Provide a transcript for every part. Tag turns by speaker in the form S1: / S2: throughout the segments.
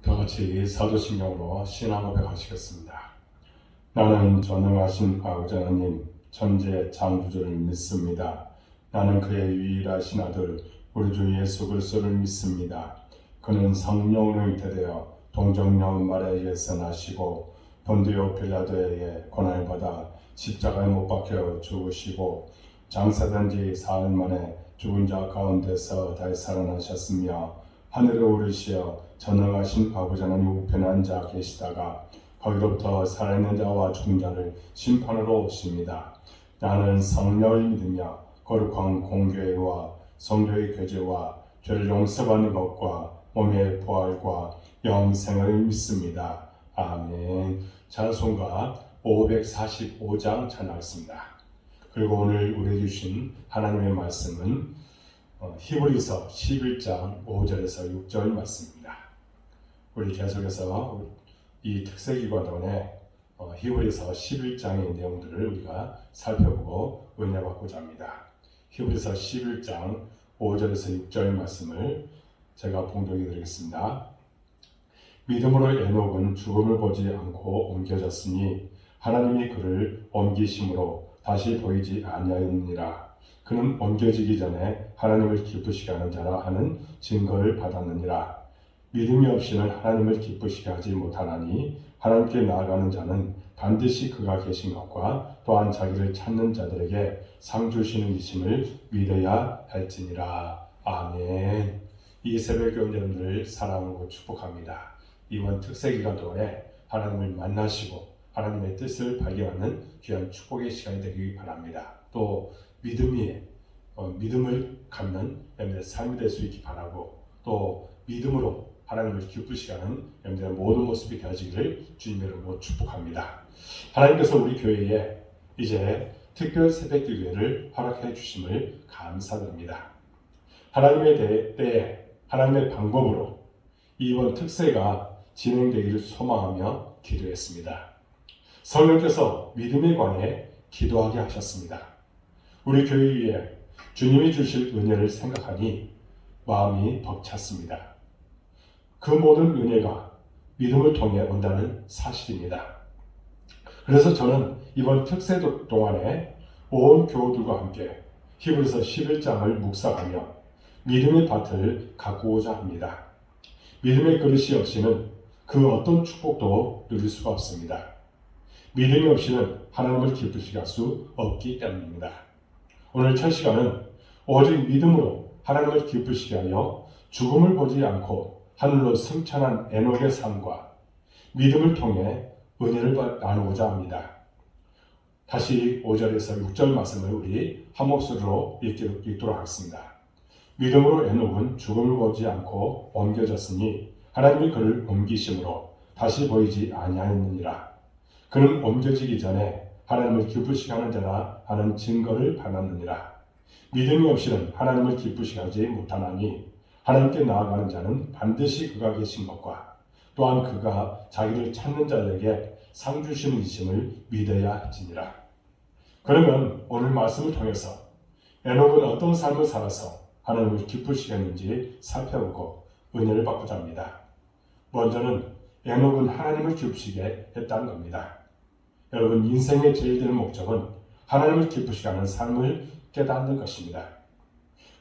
S1: 다 같이 사도신경으로 신앙 고백하시겠습니다. 나는 전능하신 아버지 하나님 천지의 창조주를 믿습니다. 나는 그의 유일하신 아들 우리 주 예수 그리스도를 믿습니다. 그는 성령으로 잉태되어 동정녀 마리아에게서 나시고 본디오 빌라도에게 고난을 받아 십자가에 못 박혀 죽으시고 장사된 지 사흘 만에 죽은 자 가운데서 다시 살아나셨으며 하늘에 오르시어 전능하신 아버지 하나님 우편에 앉아 계시다가 거기로부터 살아있는 자와 죽은 자를 심판하러 오십니다. 나는 성령을 믿으며 거룩한 공교회와 성도의 교제와 죄를 용서받는 것과 몸의 부활과 영생을 믿습니다. 아멘. 찬송가 545장 찬양하겠습니다. 그리고 오늘 우리에게 주신 하나님의 말씀은 히브리서 11장 5절에서 6절 말씀입니다. 우리 계속해서 이 특세기관 동안에 히브리서 11장의 내용들을 우리가 살펴보고 은혜받고자 합니다. 히브리서 11장 5절에서 6절 말씀을 제가 봉독해 드리겠습니다. 믿음으로 에녹은 죽음을 보지 않고 옮겨졌으니 하나님이 그를 옮기심으로 다시 보이지 아니하였느니라. 그는 옮겨지기 전에 하나님을 기쁘시게 하는 자라 하는 증거를 받았느니라. 믿음이 없이는 하나님을 기쁘시게 하지 못하나니 하나님께 나아가는 자는 반드시 그가 계신 것과 또한 자기를 찾는 자들에게 상 주시는 이심을 믿어야 할지니라. 아멘. 이 새벽 여러분들을 사랑하고 축복합니다. 이번 특세기간 동안에 하나님을 만나시고 하나님의 뜻을 발견하는 귀한 축복의 시간이 되길 바랍니다. 또 믿음을 갖는 여러분들의 삶이 될 수 있기 바라고 또 믿음으로 하나님을 기쁘시게 하는 여러분들의 모든 모습이 되어지기를 주님의 이름으로 축복합니다. 하나님께서 우리 교회에 이제 특별 새벽기도회를 허락해 주심을 감사드립니다. 하나님의 때에 하나님의 방법으로 이번 특세가 진행되기를 소망하며 기도했습니다. 성령께서 믿음에 관해 기도하게 하셨습니다. 우리 교회 위에 주님이 주실 은혜를 생각하니 마음이 벅찼습니다. 그 모든 은혜가 믿음을 통해 온다는 사실입니다. 그래서 저는 이번 특세도 동안에 온 교우들과 함께 히브리서 11장을 묵상하며 믿음의 밭을 가꾸고자 합니다. 믿음의 그릇이 없이는 그 어떤 축복도 누릴 수가 없습니다. 믿음이 없이는 하나님을 기쁘시게 할 수 없기 때문입니다. 오늘 첫 시간은 오직 믿음으로 하나님을 기쁘시게 하여 죽음을 보지 않고 하늘로 승천한 에녹의 삶과 믿음을 통해 은혜를 나누고자 합니다. 다시 5절에서 6절 말씀을 우리 한 목소리로 읽도록 하겠습니다. 믿음으로 에녹은 죽음을 보지 않고 옮겨졌으니 하나님이 그를 옮기심으로 다시 보이지 아니하였느니라. 그는 옮겨지기 전에 하나님을 기쁘시게 하는 자라 하는 증거를 받았느니라. 믿음이 없이는 하나님을 기쁘시게 하지 못하나니 하나님께 나아가는 자는 반드시 그가 계신 것과 또한 그가 자기를 찾는 자들에게 상 주시는 이심을 믿어야 할지니라. 그러면 오늘 말씀을 통해서 에녹은 어떤 삶을 살아서 하나님을 기쁘시게 했는지 살펴보고 은혜를 받고자 합니다. 먼저는 에녹은 하나님을 기쁘시게 했다는 겁니다. 여러분, 인생의 제일 되는 목적은 하나님을 기쁘시게 하는 삶을 깨닫는 것입니다.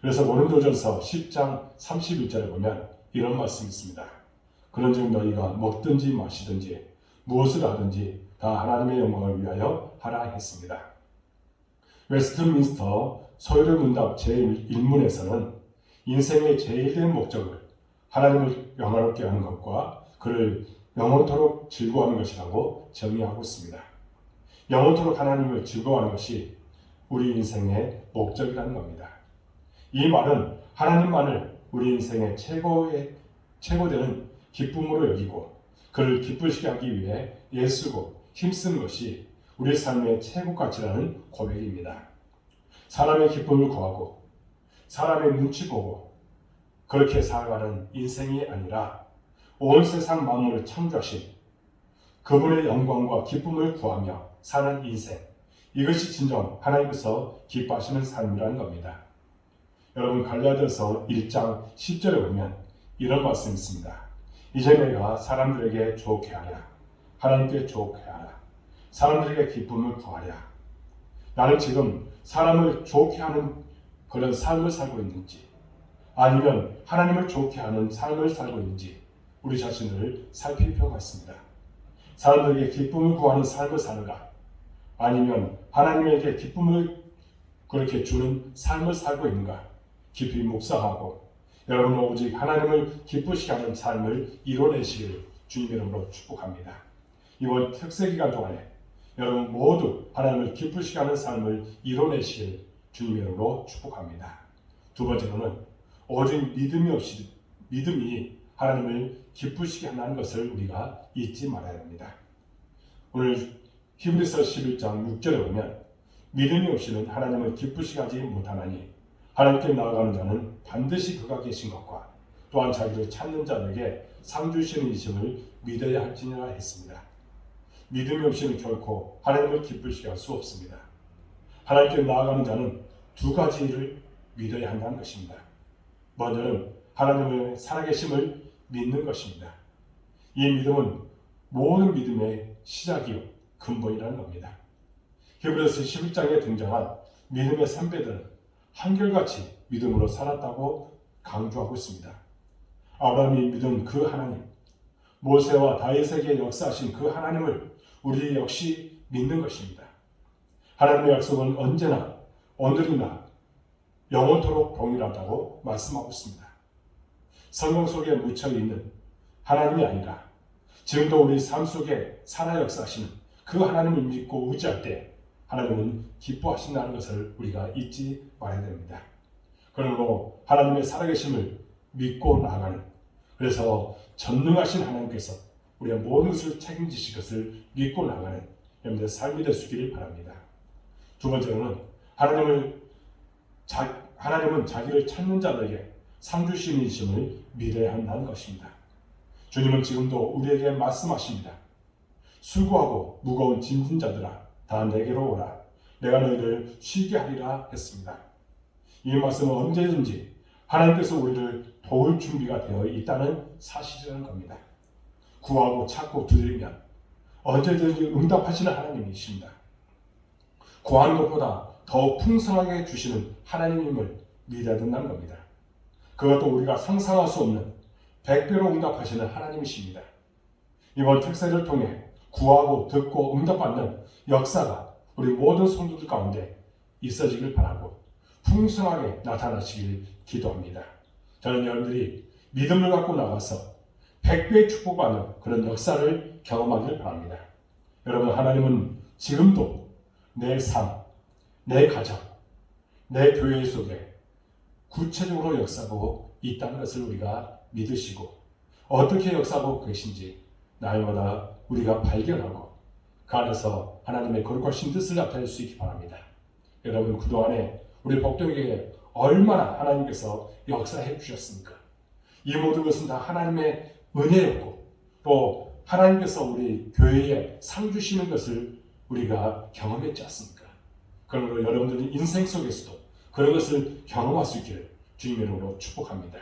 S1: 그래서 고린도전서 10장 31절에 보면 이런 말씀이 있습니다. 그런즉 너희가 먹든지 마시든지 무엇을 하든지 다 하나님의 영광을 위하여 하라 했습니다. 웨스트민스터 소요리 문답 제1문에서는 인생의 제일 된 목적을 하나님을 영화롭게 하는 것과 그를 영원토록 즐거워하는 것이라고 정의하고 있습니다. 영원토록 하나님을 즐거워하는 것이 우리 인생의 목적이라는 겁니다. 이 말은 하나님만을 우리 인생의 최고되는 기쁨으로 여기고 그를 기쁘시게 하기 위해 애쓰고 힘쓰는 것이 우리 삶의 최고 가치라는 고백입니다. 사람의 기쁨을 구하고 사람의 눈치 보고 그렇게 살아가는 인생이 아니라 온 세상 만물을 창조하신 그분의 영광과 기쁨을 구하며 사는 인생, 이것이 진정 하나님께서 기뻐하시는 삶이라는 겁니다. 여러분, 갈라디아서 1장 10절에 보면 이런 말씀이 있습니다. 이제 내가 사람들에게 좋게 하랴, 하나님께 좋게 하랴, 사람들에게 기쁨을 구하랴. 나는 지금 사람을 좋게 하는 그런 삶을 살고 있는지, 아니면 하나님을 좋게 하는 삶을 살고 있는지 우리 자신을 살필 필요가 있습니다. 사람들에게 기쁨을 구하는 삶을 사는가, 아니면 하나님에게 기쁨을 그렇게 주는 삶을 살고 있는가 깊이 묵상하고, 여러분은 오직 하나님을 기쁘시게 하는 삶을 이뤄내시기를 주님의 이름으로 축복합니다. 이번 특세 기간 동안에 여러분 모두 하나님을 기쁘시게 하는 삶을 이뤄내시기를 주님의 이름으로 축복합니다. 두 번째로는 오직 믿음이 하나님을 기쁘시게 한다는 것을 우리가 잊지 말아야 합니다. 오늘 히브리서 11장 6절에 보면 믿음이 없이는 하나님을 기쁘시게 하지 못하나니 하나님께 나아가는 자는 반드시 그가 계신 것과 또한 자기를 찾는 자에게 상 주시는 이심을 믿어야 할지니라 했습니다. 믿음이 없이는 결코 하나님을 기쁘시게 할 수 없습니다. 하나님께 나아가는 자는 두 가지를 믿어야 한다는 것입니다. 먼저는 하나님의 살아계심을 믿는 것입니다. 이 믿음은 모든 믿음의 시작이요 근본이라는 겁니다. 히브리서 11장에 등장한 믿음의 선배들은 한결같이 믿음으로 살았다고 강조하고 있습니다. 아브라함이 믿은 그 하나님, 모세와 다윗에게 역사하신 그 하나님을 우리 역시 믿는 것입니다. 하나님의 약속은 언제나 오늘이나 영원토록 동일하다고 말씀하고 있습니다. 성경 속에 묻혀있는 하나님이 아니라 지금도 우리 삶 속에 살아 역사하시는 그 하나님을 믿고 의지할 때 하나님은 기뻐하신다는 것을 우리가 잊지 말아야 됩니다. 그러므로 하나님의 살아계심을 믿고 나아가는, 그래서 전능하신 하나님께서 우리의 모든 것을 책임지실 것을 믿고 나아가는 여러분들의 삶이 될 수 있기를 바랍니다. 두 번째로는 하나님은 자기를 찾는 자들에게 상 주시는 이심을 믿어야 한다는 것입니다. 주님은 지금도 우리에게 말씀하십니다. 수고하고 무거운 짐진 자들아 다 내게로 오라. 내가 너희를 쉬게 하리라 했습니다. 이 말씀은 언제든지 하나님께서 우리를 도울 준비가 되어 있다는 사실이라는 겁니다. 구하고 찾고 두드리면 언제든지 응답하시는 하나님이십니다. 구하는 것보다 더 풍성하게 주시는 하나님임을 믿어야 된다는 겁니다. 그것도 우리가 상상할 수 없는 100배로 응답하시는 하나님이십니다. 이번 특세를 통해 구하고 듣고 응답받는 역사가 우리 모든 성도들 가운데 있어지길 바라고 풍성하게 나타나시길 기도합니다. 저는 여러분들이 믿음을 갖고 나가서 100배의 축복받는 그런 역사를 경험하길 바랍니다. 여러분, 하나님은 지금도 내 삶, 내 가정, 내 교회 속에 구체적으로 역사하고 있다는 것을 우리가 믿으시고 어떻게 역사하고 계신지 날마다 우리가 발견하고 그 안에서 하나님의 거룩하신 뜻을 나타낼 수 있기 바랍니다. 여러분, 그동안에 우리 복동에게 얼마나 하나님께서 역사해 주셨습니까? 이 모든 것은 다 하나님의 은혜였고 또 하나님께서 우리 교회에 상 주시는 것을 우리가 경험했지 않습니까? 그러므로 여러분들이 인생 속에서도 그런 것을 경험할 수 있기를 주님의 이름으로 축복합니다.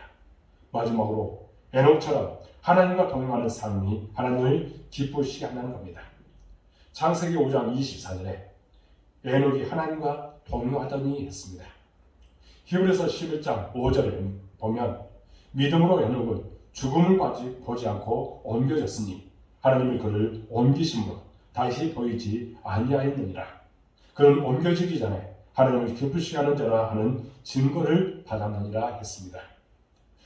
S1: 마지막으로 에녹처럼 하나님과 동행하는 삶이 하나님을 기쁘시게 한다는 겁니다. 창세기 5장 24절에 에녹이 하나님과 동행하더니 했습니다. 히브리서 11장 5절에 보면 믿음으로 에녹은 죽음을 보지 않고 옮겨졌으니 하나님이 그를 옮기심으로 다시 보이지 아니하였느니라. 그는 옮겨지기 전에 하나님을 기쁘시게 하는 자라 하는 증거를 받았느니라 했습니다.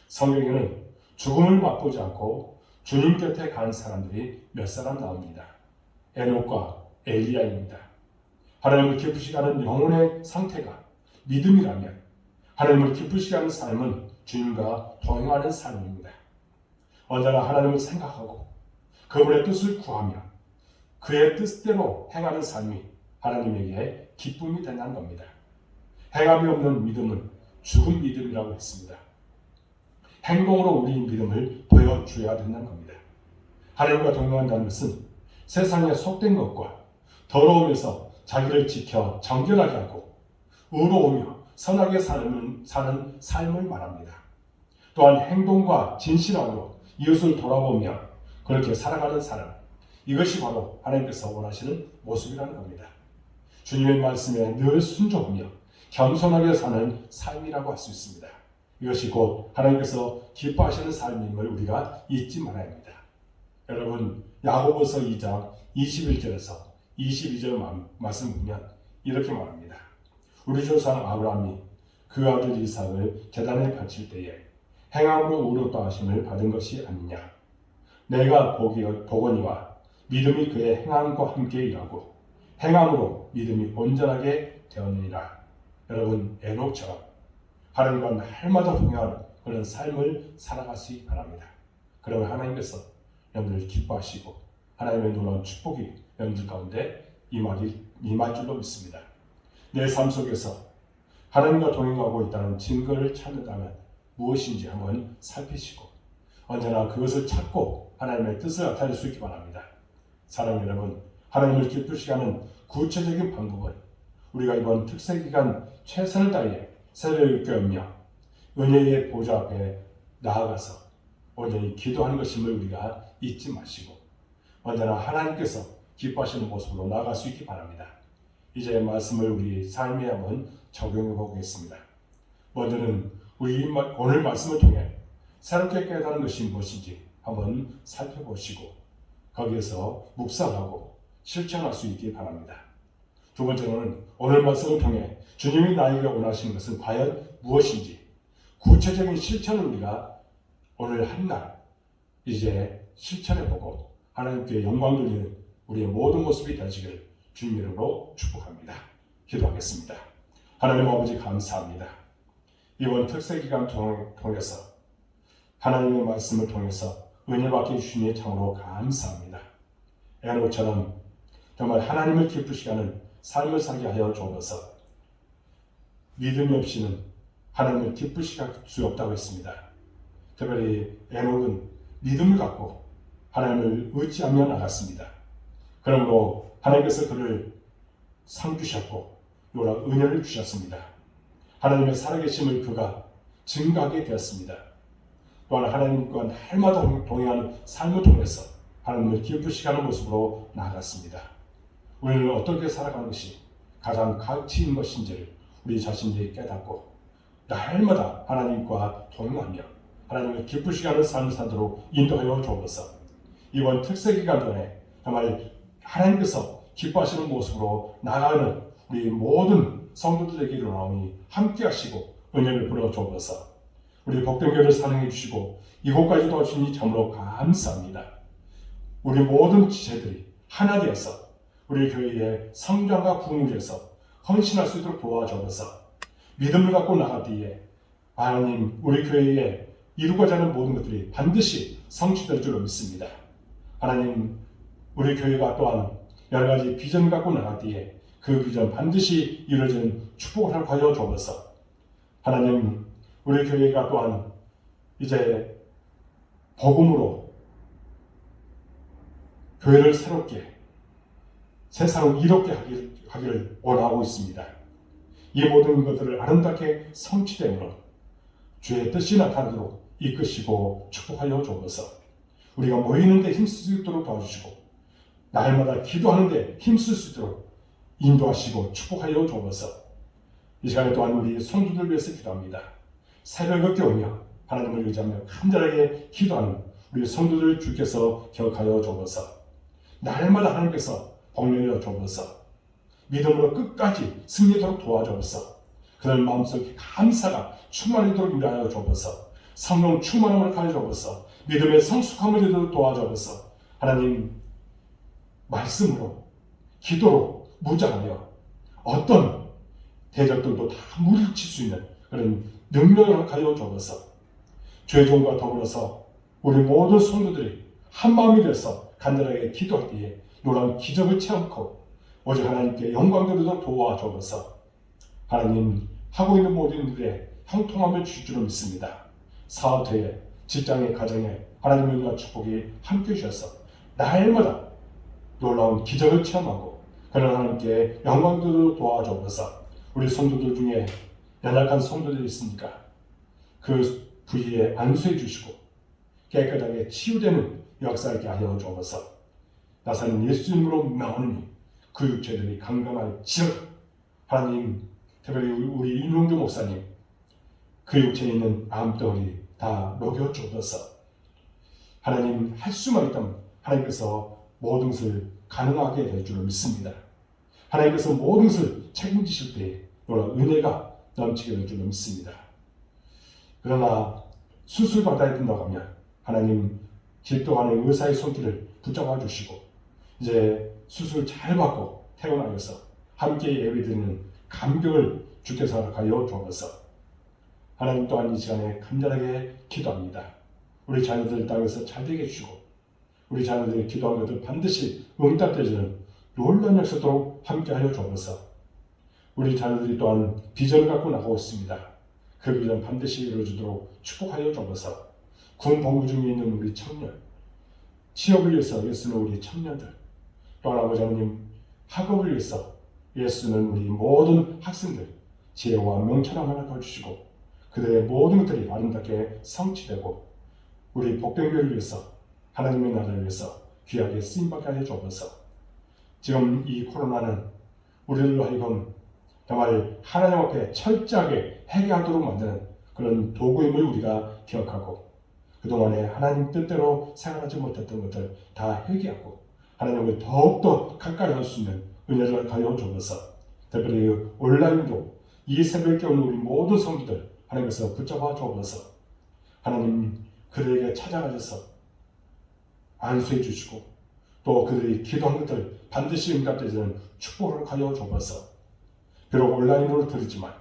S1: 성경에는 죽음을 맛보지 않고 주님 곁에 간 사람들이 몇 사람 나옵니다. 에녹과 엘리야입니다. 하나님을 기쁘시게 하는 영혼의 상태가 믿음이라면 하나님을 기쁘시게 하는 삶은 주님과 동행하는 삶입니다. 언제나 하나님을 생각하고 그분의 뜻을 구하며 그의 뜻대로 행하는 삶이 하나님에게 기쁨이 된다는 겁니다. 행함이 없는 믿음은 죽은 믿음이라고 했습니다. 행동으로 우리 믿음을 보여줘야 된다는 겁니다. 하나님과 동행한다는 것은 세상에 속된 것과 더러움에서 자기를 지켜 정결하게 하고 의로우며 선하게 사는 삶을 말합니다. 또한 행동과 진실함으로 이웃을 돌아보며 그렇게 살아가는 삶, 이것이 바로 하나님께서 원하시는 모습이라는 겁니다. 주님의 말씀에 늘 순종하며 겸손하게 사는 삶이라고 할 수 있습니다. 이것이 곧 하나님께서 기뻐하시는 삶임을 우리가 잊지 말아야 합니다. 여러분, 야고보서 2장 21절에서 22절 말씀 보면 이렇게 말합니다. 우리 조상 아브라함이 그 아들 이삭을 제단에 바칠 때에 행함으로 의롭다 하심을 받은 것이 아니냐. 내가 보거니와 믿음이 그의 행함과 함께 일하고 행함으로 믿음이 온전하게 되었느니라. 여러분, 에녹처럼 하나님과 날마다 동행하는 그런 삶을 살아가시기 바랍니다. 그러면 하나님께서 여러분을 기뻐하시고 하나님의 놀라운 축복이 여러분들 가운데 임할 줄로 믿습니다. 내 삶 속에서 하나님과 동행하고 있다는 증거를 찾는다면 무엇인지 한번 살피시고 언제나 그것을 찾고 하나님의 뜻을 나타낼 수 있기 바랍니다. 사랑하는 여러분, 하나님을 기쁘시게 하는 구체적인 방법은 우리가 이번 특세기간 최선을 다해 새벽을 깨우며 은혜의 보좌 앞에 나아가서 온전히 기도하는 것임을 우리가 잊지 마시고 언제나 하나님께서 기뻐하시는 모습으로 나아갈 수 있기 바랍니다. 이제 말씀을 우리 삶에 한번 적용해 보겠습니다. 먼저는 우리 오늘 말씀을 통해 새롭게 깨달은 것이 무엇인지 한번 살펴보시고 거기에서 묵상하고 실천할 수 있기 바랍니다. 두 번째로는 오늘 말씀을 통해 주님이 나에게 원하시는 것은 과연 무엇인지 구체적인 실천을 우리가 오늘 한 날 이제 실천해보고 하나님께 영광 돌리는 우리의 모든 모습이 되시기를 주님 이름으로 축복합니다. 기도하겠습니다. 하나님 아버지 감사합니다. 이번 특세기간 통해서 하나님의 말씀을 통해서 은혜 받게 주시니 참으로 감사합니다. 에녹처럼 정말 하나님을 기쁘시게 하는 삶을 살게 하여 주옵소서. 믿음이 없이는 하나님을 기쁘시게 할 수 없다고 했습니다. 특별히 에녹은 믿음을 갖고 하나님을 의지하며 나갔습니다. 그러므로 하나님께서 그를 상 주셨고 요런 은혜를 주셨습니다. 하나님의 살아계심을 그가 증거하게 되었습니다. 또한 하나님과 날마다 동행하는 삶을 통해서 하나님을 기쁘시게 하는 모습으로 나아갔습니다. 우리는 어떻게 살아가는 것이 가장 가치 있는 것인지를 우리 자신이 깨닫고 날마다 하나님과 동행하며 하나님을 기쁘시게 하는 삶을 살도록 인도하여 주옵소서. 이번 특세기간 동안에 정말 하나님께서 기뻐하시는 모습으로 나아가는 우리 모든 성도들에게 일어나오니 함께 하시고 은혜를 부어 주옵소서. 우리 복된교를 사랑해 주시고 이곳까지 도와주시니 참으로 감사합니다. 우리 모든 지체들이 하나 되어서 우리 교회의 성장과 부흥을 위해서 헌신할 수 있도록 도와주옵소서. 믿음을 갖고 나갈 때에 하나님 우리 교회에 이루고자 하는 모든 것들이 반드시 성취될 줄로 믿습니다. 하나님 우리 교회가 또한 여러 가지 비전을 갖고 나갈 때에 그 비전 반드시 이루어지는 축복을 하여 주옵소서. 하나님 우리 교회가 또한 이제 복음으로 교회를 새롭게 세상을 이롭게 하기를 원하고 있습니다. 이 모든 것들을 아름답게 성취됨으로 주의 뜻이 나타나도록 이끄시고 축복하여 주옵소서. 우리가 모이는 데 힘쓸 수 있도록 도와주시고 날마다 기도하는 데 힘쓸 수 있도록 인도하시고 축복하여 주옵소서. 이 시간에 또한 우리 성도들 위해서 기도합니다. 새벽을 깨우며 하나님을 의지하며 간절하게 기도하는 우리 성도들 주께서 기억하여 주옵소서. 날마다 하나님께서 복내려 주옵소서. 믿음으로 끝까지 승리하도록 도와주옵소서. 그들 마음속에 감사가 충만하도록 인도하여 주옵소서. 성령 충만함을 가져 주옵소서. 믿음의 성숙함을 이루도록 도와주옵소서. 하나님 말씀으로 기도로 무장하며 어떤 대적들도 다 물리칠 수 있는 그런 능력을 가져 주옵소서. 죄종과 더불어서 우리 모든 성도들이 한 마음이 돼서 간절하게 기도할 때에 놀라운 기적을 체험하고 오직 하나님께 영광 돌리도록 도와주옵소서. 하나님 하고 있는 모든 일에 형통함을 주실 줄 믿습니다. 사업대에 직장의 가정에 하나님의 은혜와 축복이 함께 주셔서 날마다 놀라운 기적을 체험하고 그런 하나님께 영광 돌리도록 도와주옵소서. 우리 성도들 중에 연약한 성도들이 있으니까 그 부위에 안수해 주시고 깨끗하게 치유되는 역사하게 하여 주옵소서. 나사는 예수 이름으로 명하노니 그 육체들이 강건할지어다. 하나님, 특별히 우리 임용주 목사님 그 육체에 있는 암덩어리 다 녹여 주옵소서. 하나님, 할 수만 있다면 하나님께서 모든 것을 가능하게 될 줄을 믿습니다. 하나님께서 모든 것을 책임지실 때에 놀라운 은혜가 넘치게 될 줄을 믿습니다. 그러나 수술 받아야 된다고 하면 하나님, 집도하는 의사의 손길을 붙잡아 주시고 이제 수술 잘 받고 퇴원하여서 함께 예배드리는 감격을 주께서 허락하여 주옵소서. 하나님 또한 이 시간에 간절하게 기도합니다. 우리 자녀들 땅에서 잘 되게 해주시고 우리 자녀들이 기도한 것을 반드시 응답되지는 놀라운 역사도록 함께하여 주옵소서. 우리 자녀들이 또한 비전을 갖고 나가고 있습니다. 그 비전 반드시 이루어지도록 축복하여 주옵소서. 군 복무 중에 있는 우리 청년, 취업을 위해서 예수는 우리 청년들, 또한 아버지 하나님 학업을 위해서 예수는 우리 모든 학생들 지혜와 명철함 하나 더주시고 그들의 모든 것들이 아름답게 성취되고 우리 복된교회를 위해서 하나님의 나라를 위해서 귀하게 쓰임받게 하여 주옵소서. 지금 이 코로나는 우리들로 하여금 정말 하나님 앞에 철저하게 회개하도록 만드는 그런 도구임을 우리가 기억하고 그동안에 하나님 뜻대로 생활하지 못했던 것들 다 회개하고 하나님을 더욱더 가까이 할 수 있는 은혜를 가여 주옵소서. 특별히 온라인으로 이 새벽에 오는 우리 모든 성도들 하나님께서 붙잡아 주옵소서. 하나님, 그들에게 찾아가셔서 안수해 주시고 또 그들이 기도한 것들 반드시 응답되는 축복을 가여 주옵소서. 비록 온라인으로 들었지만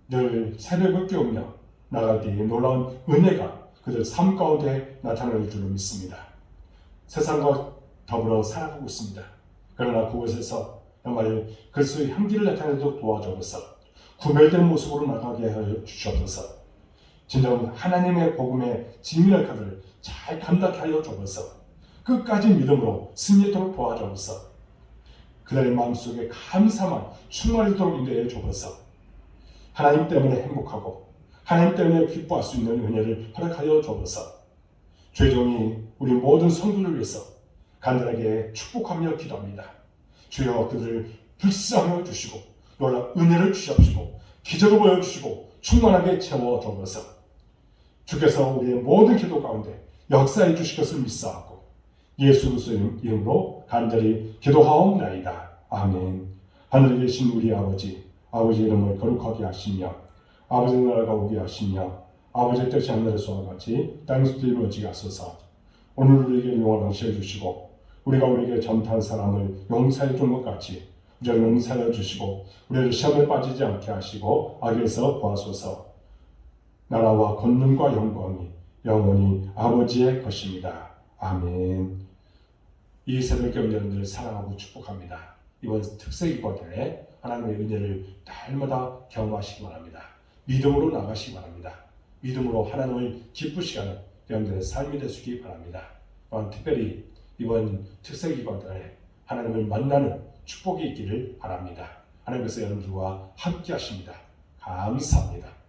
S1: 늘 새벽을 깨우며 나갈 때에 놀라운 은혜가 그들 삶 가운데 나타날 줄로 믿습니다. 세상과 더불어 살아가고 있습니다. 그러나 그곳에서 정말 그리스도의 향기를 나타내도록 도와주옵소서. 구별된 모습으로 나가게 하여 주시옵소서. 진정 하나님의 복음의 진미할 것을 잘 감당하게 하여 주옵소서. 끝까지 믿음으로 승리하도록 도와주옵소서. 그들의 마음속에 감사만 충만하도록 인도해 주옵소서. 하나님 때문에 행복하고 하나님 때문에 기뻐할 수 있는 은혜를 허락하여 주옵소서. 주의 우리 모든 성도를 위해서 간절하게 축복하며 기도합니다. 주여 그들을 불쌍하여 주시고 놀라운 은혜를 주시옵시고 기적을 보여주시고 충만하게 채워 주옵소서. 주께서 우리의 모든 기도 가운데 역사해 주실 것을 믿사옵고 예수 그리스도의 이름으로 간절히 기도하옵나이다. 아멘. 하늘에 계신 우리 아버지, 아버지 이름을 거룩하게 하시며 아버지 나라가 오게 하시며 아버지의 뜻이 하늘에서와 같이 땅에서도 이루어지게 하소서. 오늘 우리에게 용을 넘쳐 주시고 우리가 우리에게 전탄 사람을 용서해 준 것 같이 우리를 용서해 주시고 우리를 시험에 빠지지 않게 하시고 악에서 구하소서. 나라와 권능과 영광이 영원히 아버지의 것입니다. 아멘. 이 새벽에 여러분들을 사랑하고 축복합니다. 이번 특세기관에 하나님의 은혜를 날마다 경험하시기 바랍니다. 믿음으로 나가시기 바랍니다. 믿음으로 하나님을 기쁘시게 하는 여러분들의 삶이 되시기 바랍니다. 또한 특별히 이번 특세기관에 하나님을 만나는 축복이 있기를 바랍니다. 하나님께서 여러분들과 함께 하십니다. 감사합니다.